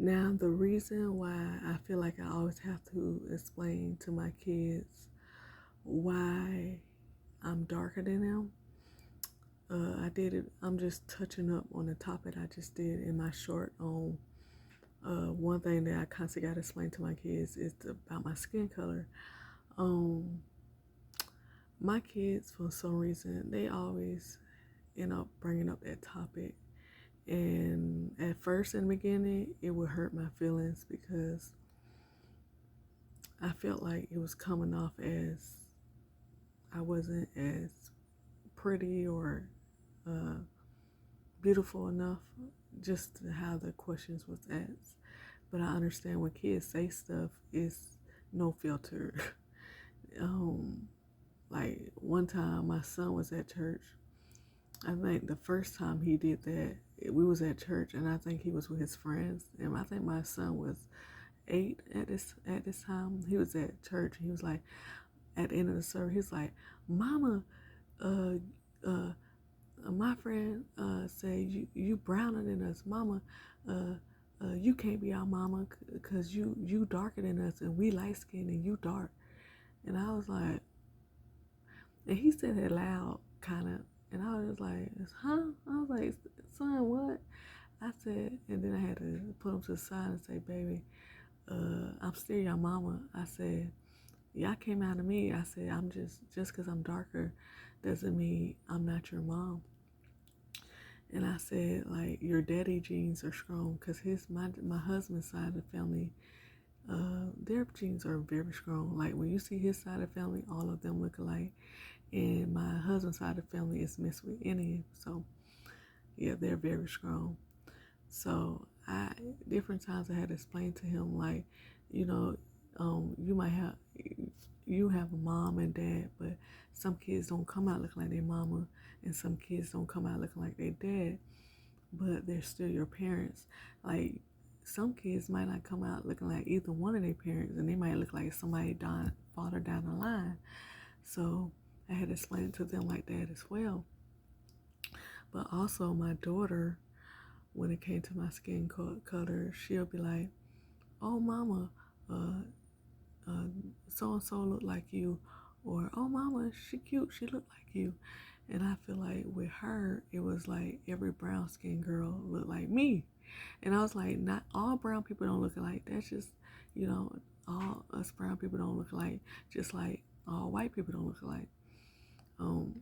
Now, the reason why I feel like I always have to explain to my kids why I'm darker than them, I did it. I'm just touching up on the topic I just did in my short on one thing that I constantly got to explain to my kids is about my skin color. Um, my kids, for some reason, they always end up bringing up that topic. And at first, in the beginning, it would hurt my feelings because I felt like it was coming off as I wasn't as pretty or uh, beautiful enough just to how the questions was asked. But I understand when kids say stuff, it's no filter. um, like one time my son was at church. I think the first time he did that, we was at church and I think he was with his friends. And I think my son was 8 at this time. He was at church and he was like, at the end of the service, he's like, Mama, uh, uh, my friend said you browner than us, Mama. You can't be our mama because you darker than us and we light skinned and you dark. And I was like, and he said it loud, kind of, and I was like, huh? I was like, son, what? I said, and then I had to put him to the side and say, baby, I'm still your mama. I said, y'all came out of me. I said, I'm just because I'm darker doesn't mean I'm not your mom. And I said, like, your daddy genes are strong because my husband's side of the family, their genes are very strong. Like when you see his side of the family, all of them look alike. And my husband's side of the family is mixed with Indian. So yeah, they're very strong. So different times I had to explain to him, like, you know, you have a mom and dad, but some kids don't come out looking like their mama, and some kids don't come out looking like their dad, but they're still your parents. Like some kids might not come out looking like either one of their parents, and they might look like somebody died farther down the line. So I had to explain it to them like that as well. But also my daughter, when it came to my skin color, she'll be like, "Oh, mama, uh, so and so look like you," or "Oh, mama, she cute, she look like you." And I feel like with her, it was like every brown skinned girl looked like me. And I was like, not all brown people don't look alike. That's just, you know, all us brown people don't look alike, just like all white people don't look alike. Um,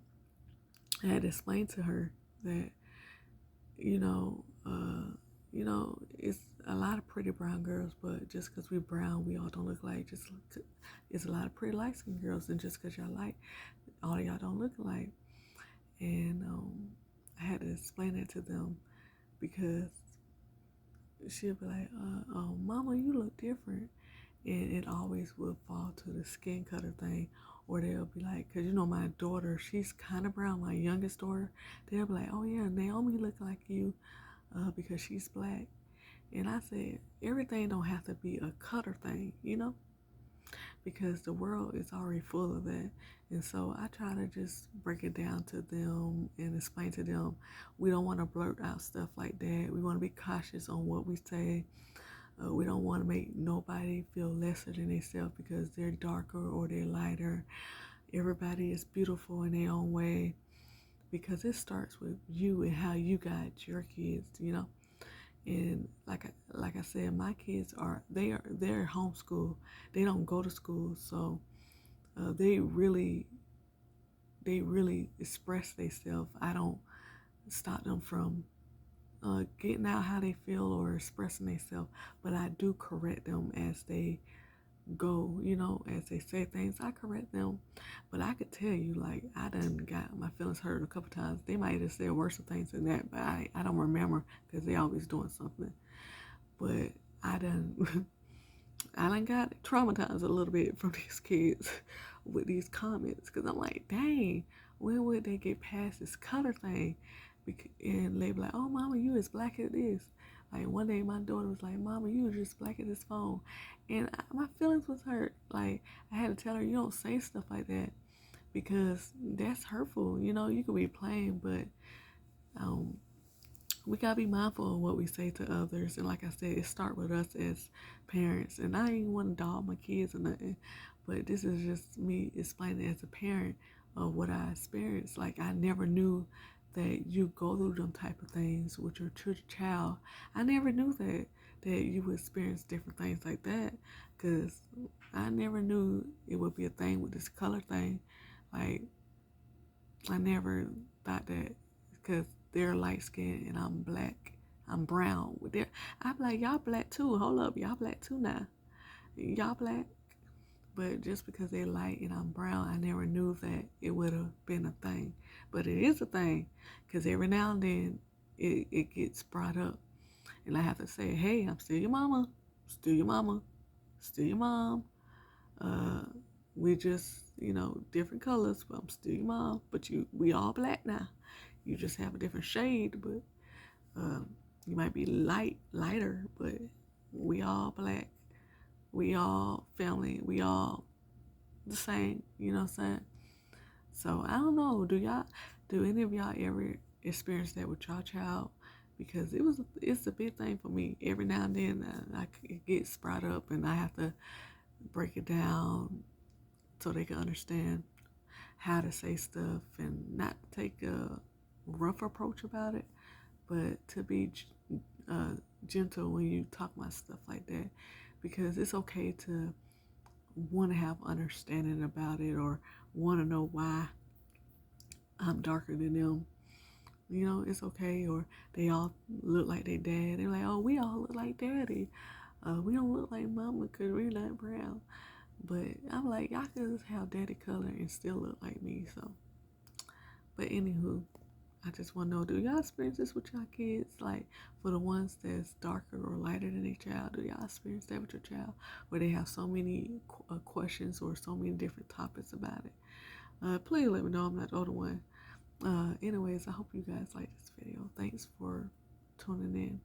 I had to explain to her that, you know, it's a lot of pretty brown girls, but just because we're brown, we all don't look alike. It's a lot of pretty light skinned girls, and just because y'all like, all of y'all don't look alike. And I had to explain that to them because she'll be like, Mama, you look different. And it always will fall to the skin color thing. Or they'll be like, because you know my daughter, she's kind of brown, my youngest daughter. They'll be like, oh yeah, Naomi look like you because she's black. And I said, everything don't have to be a color thing, you know? Because the world is already full of that. And so I try to just break it down to them and explain to them we don't want to blurt out stuff like that. We want to be cautious on what we say. We don't want to make nobody feel lesser than themselves because they're darker or they're lighter. Everybody is beautiful in their own way because it starts with you and how you got your kids, you know. And like I said, my kids they're homeschooled. They don't go to school, so they really express themselves. I don't stop them from getting out how they feel or expressing themselves, but I do correct them as they go, you know, as they say things. I correct them, but I could tell you, like, I done got my feelings hurt a couple times. They might have said worse things than that, but I don't remember because they always doing something. But I done I done got traumatized a little bit from these kids with these comments because I'm like, dang, when would they get past this color thing? And they be like, oh, mama, you as black as this. Like one day my daughter was like, mama, you was just black as this phone. And my feelings was hurt. Like I had to tell her, you don't say stuff like that because that's hurtful. You know, you could be playing, but um, we gotta be mindful of what we say to others. And like I said, it starts with us as parents. And I ain't want to dog my kids or nothing, but this is just me explaining as a parent of what I experienced. Like, I never knew that you go through them type of things with your child. I never knew that you would experience different things like that, because I never knew it would be a thing with this color thing. Like, I never thought that, because they're light skinned and I'm black, I'm brown. I'm like, y'all black too. Hold up, y'all black too now. Y'all black. But just because they're light and I'm brown, I never knew that it would have been a thing. But it is a thing, because every now and then it gets brought up. And I have to say, hey, I'm still your mama. Still your mama. Still your mom. Uh, we just, different colors, but I'm still your mom. But we all black now. You just have a different shade, but you might be lighter, but we all black. We all family. We all the same. You know what I'm saying? So I don't know. Do any of y'all ever experience that with y'all child? Because it's a big thing for me. Every now and then, it gets brought up, and I have to break it down so they can understand how to say stuff and not take a rough approach about it, but to be gentle when you talk about stuff like that, because it's okay to want to have understanding about it or want to know why I'm darker than them. It's okay. Or they all look like their dad. They're like, oh, we all look like daddy. We don't look like mama because we're not brown. But I'm like, y'all can just have daddy color and still look like me. So, but anywho, I just want to know, do y'all experience this with y'all kids? Like, for the ones that's darker or lighter than their child, do y'all experience that with your child, where they have so many questions or so many different topics about it? Please let me know. I'm not the other one. Anyways, I hope you guys like this video. Thanks for tuning in.